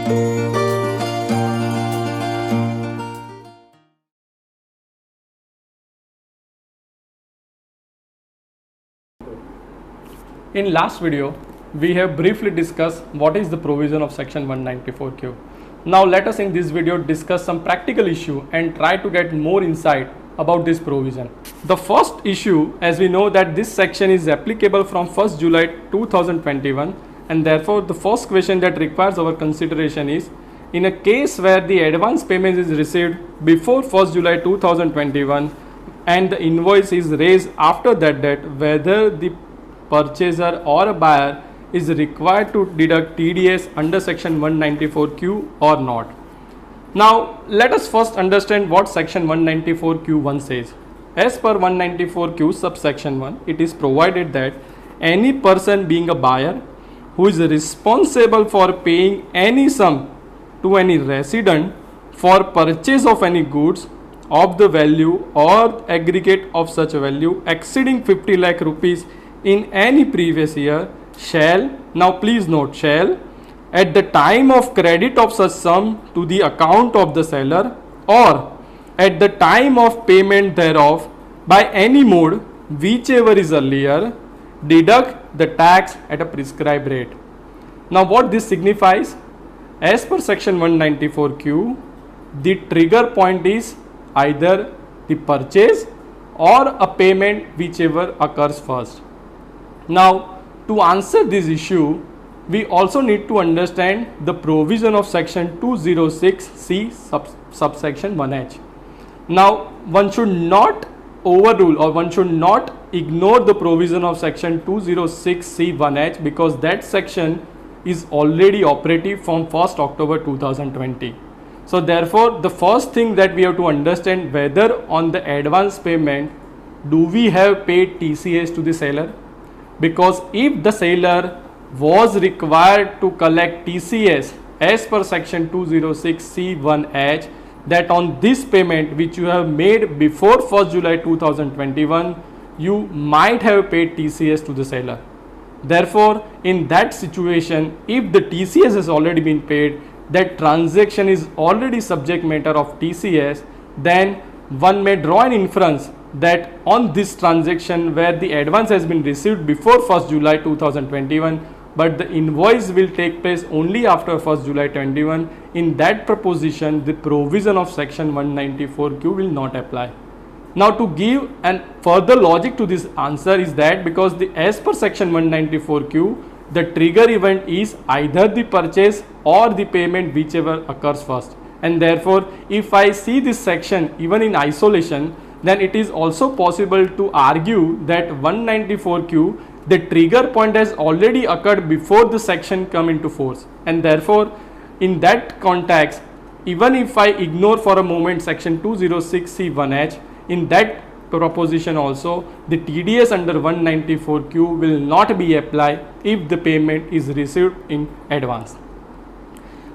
In last video, we have briefly discussed what is the provision of section 194Q. Now let us in this video discuss some practical issue and try to get more insight about this provision. The first issue, as we know that this section is applicable from 1st July 2021, and therefore the first question that requires our consideration is, in a case where the advance payment is received before 1st July 2021 and the invoice is raised after that date, whether the purchaser or a buyer is required to deduct TDS under section 194Q or not. Now let us first understand what section 194Q1 says. As per 194Q subsection 1, it is provided that any person being a buyer who is responsible for paying any sum to any resident for purchase of any goods of the value or aggregate of such a value exceeding 50 lakh rupees in any previous year shall, now please note, shall at the time of credit of such sum to the account of the seller or at the time of payment thereof by any mode whichever is earlier, deduct the tax at a prescribed rate. Now what this signifies? As per section 194Q, the trigger point is either the purchase or a payment whichever occurs first. Now to answer this issue, we also need to understand the provision of section 206C subsection 1H. Now one should not overrule or one should not ignore the provision of section 206C 1H because that section is already operative from 1st October 2020. So therefore the first thing that we have to understand, whether on the advance payment do we have paid TCS to the seller, because if the seller was required to collect TCS as per section 206C1H, that on this payment which you have made before 1st July 2021, you might have paid TCS to the seller. Therefore, in that situation, if the TCS has already been paid, that transaction is already subject matter of TCS, then one may draw an inference that on this transaction where the advance has been received before 1st July 2021 but the invoice will take place only after 1st July 21, in that proposition the provision of section 194Q will not apply. Now to give an further logic to this answer is that because as per section 194Q, the trigger event is either the purchase or the payment whichever occurs first, and therefore if I see this section even in isolation, then it is also possible to argue that 194Q, the trigger point has already occurred before the section come into force, and therefore in that context, even if I ignore for a moment section 206C1H, in that proposition also the TDS under 194Q will not be applied if the payment is received in advance.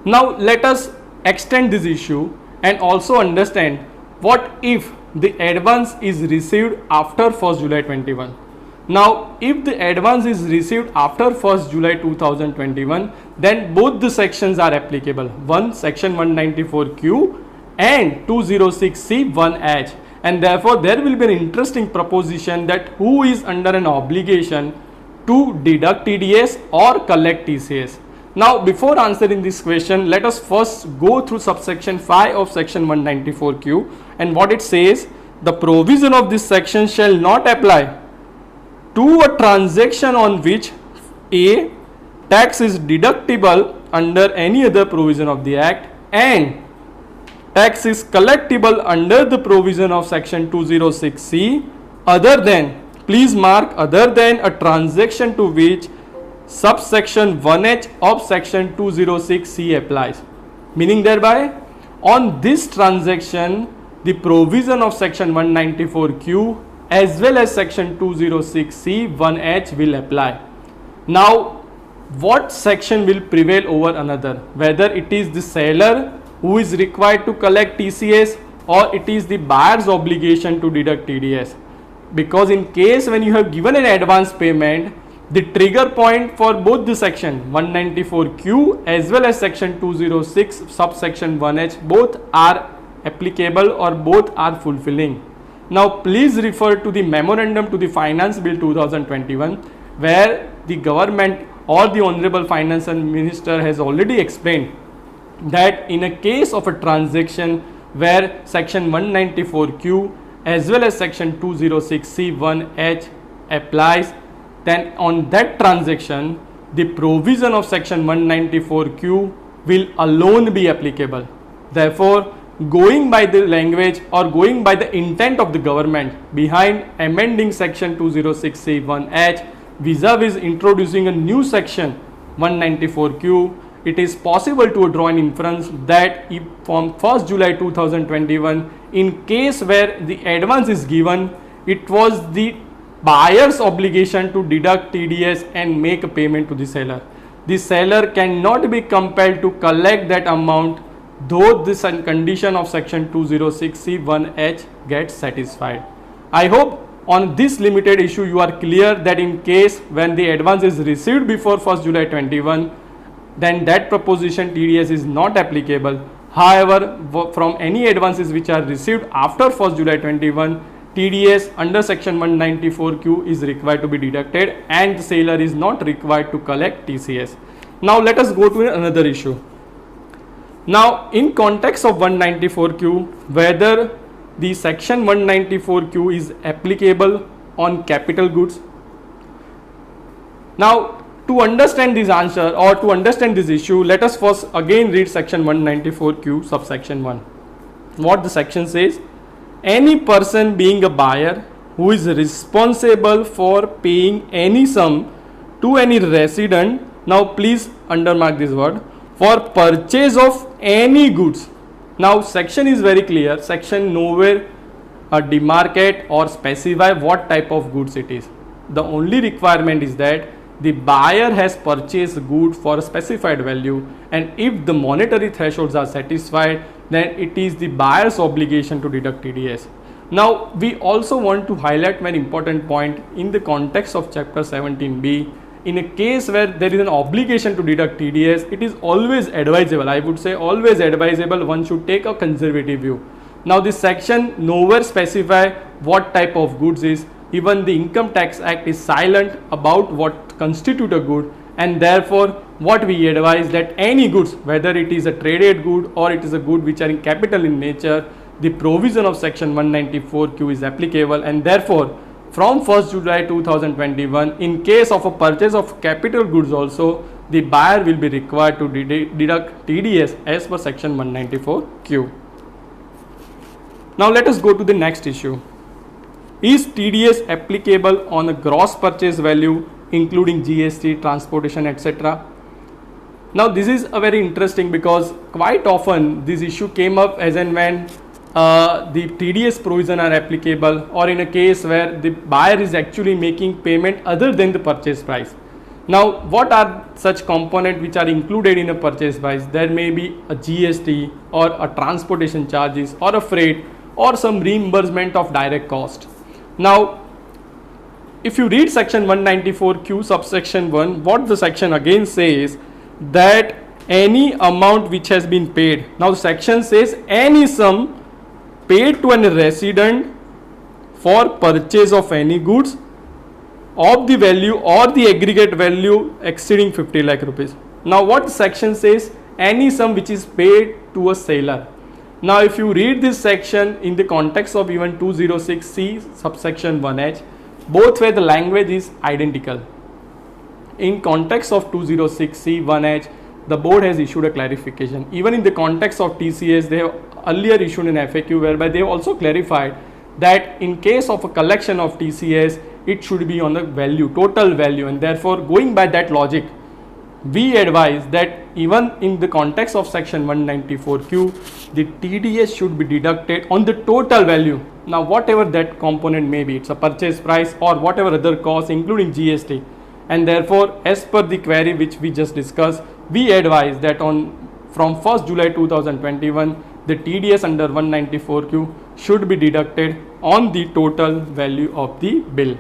Now let us extend this issue and also understand what if the advance is received after 1st July 21. Now if the advance is received after 1st July 2021, then both the sections are applicable, one section 194Q and 206C1H, and therefore there will be an interesting proposition that who is under an obligation to deduct TDS or collect TCS. Now before answering this question, let us first go through subsection 5 of section 194Q, and what it says: the provision of this section shall not apply to a transaction on which A, tax is deductible under any other provision of the act, and tax is collectible under the provision of section 206C, other than, please mark, other than a transaction to which subsection 1H of section 206C applies. Meaning thereby, on this transaction, the provision of section 194Q as well as section 206C1H will apply. Now, what section will prevail over another? Whether it is the seller who is required to collect TCS or it is the buyer's obligation to deduct TDS. Because in case when you have given an advance payment, The trigger point for both the section 194Q as well as section 206 subsection 1H both are applicable or both are fulfilling. Now please refer to the memorandum to the Finance Bill 2021 where the government or the Honorable Finance Minister has already explained that in a case of a transaction where section 194Q as well as section 206C1H applies, then on that transaction the provision of section 194Q will alone be applicable. Therefore, going by the language or going by the intent of the government behind amending section 206C1H vis-a-vis introducing a new section 194Q, it is possible to draw an inference that if from 1st July 2021, in case where the advance is given, it was the buyer's obligation to deduct TDS and make a payment to the seller. The seller cannot be compelled to collect that amount though this condition of section 206C1H gets satisfied. I hope on this limited issue you are clear that in case when the advance is received before 1st July 21, then that proposition TDS is not applicable. However, from any advances which are received after 1st July 21, TDS under section 194Q is required to be deducted and the seller is not required to collect TCS. Now let us go to another issue. Now in context of 194Q, whether the section 194Q is applicable on capital goods. Now to understand this answer or to understand this issue, let us first again read section 194Q subsection 1. What the section says: any person being a buyer who is responsible for paying any sum to any resident, now please undermark this word, for purchase of any goods. Now section is very clear. Section nowhere demarcate or specify what type of goods it is. The only requirement is that the buyer has purchased good for a specified value, and if the monetary thresholds are satisfied, then it is the buyer's obligation to deduct TDS. Now we also want to highlight one important point in the context of chapter 17B. In a case where there is an obligation to deduct TDS, it is always advisable, I would say always advisable, one should take a conservative view. Now this section nowhere specify what type of goods is. Even the Income Tax Act is silent about what constitute a good, and therefore what we advise that any goods, whether it is a traded good or it is a good which are in capital in nature, the provision of section 194Q is applicable, and therefore from 1st July 2021, in case of a purchase of capital goods also, the buyer will be required to deduct TDS as per section 194Q. Now let us go to the next issue. Is TDS applicable on a gross purchase value including GST, transportation, etc.? Now this is a very interesting because quite often this issue came up as and when the TDS provision are applicable, or in a case where the buyer is actually making payment other than the purchase price. Now what are such components which are included in a purchase price? There may be a GST or a transportation charges or a freight or some reimbursement of direct cost. Now if you read section 194Q subsection 1, what the section again says that any amount which has been paid. Now the section says any sum paid to a resident for purchase of any goods of the value or the aggregate value exceeding 50 lakh rupees. Now what the section says, any sum which is paid to a seller. Now if you read this section in the context of even 206C subsection 1H, both where the language is identical. In context of 206C 1H, the board has issued a clarification. Even in the context of TCS, they have earlier issued an FAQ whereby they have also clarified that in case of a collection of TCS, it should be on the value, total value, and therefore going by that logic, we advise that even in the context of section 194Q, the TDS should be deducted on the total value. Now whatever that component may be, it's a purchase price or whatever other costs including GST, and therefore as per the query which we just discussed, we advise that from 1st July 2021, the TDS under 194Q should be deducted on the total value of the bill.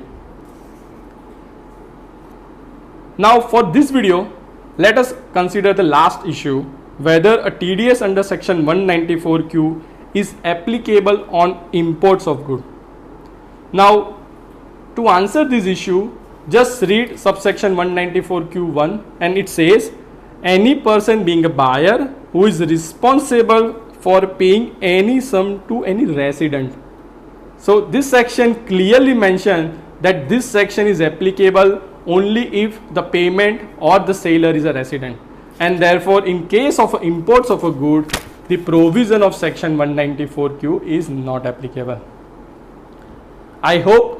Now for this video, let us consider the last issue, whether a TDS under section 194Q is applicable on imports of goods. Now to answer this issue, just read subsection 194Q1, and it says any person being a buyer who is responsible for paying any sum to any resident. So this section clearly mentions that this section is applicable only if the payment or the seller is a resident, and therefore in case of imports of a good, the provision of section 194Q is not applicable. I hope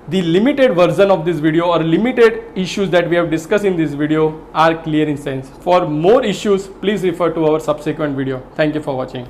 the limited version of this video or limited issues that we have discussed in this video are clear in sense. For more issues, please refer to our subsequent video. Thank you for watching.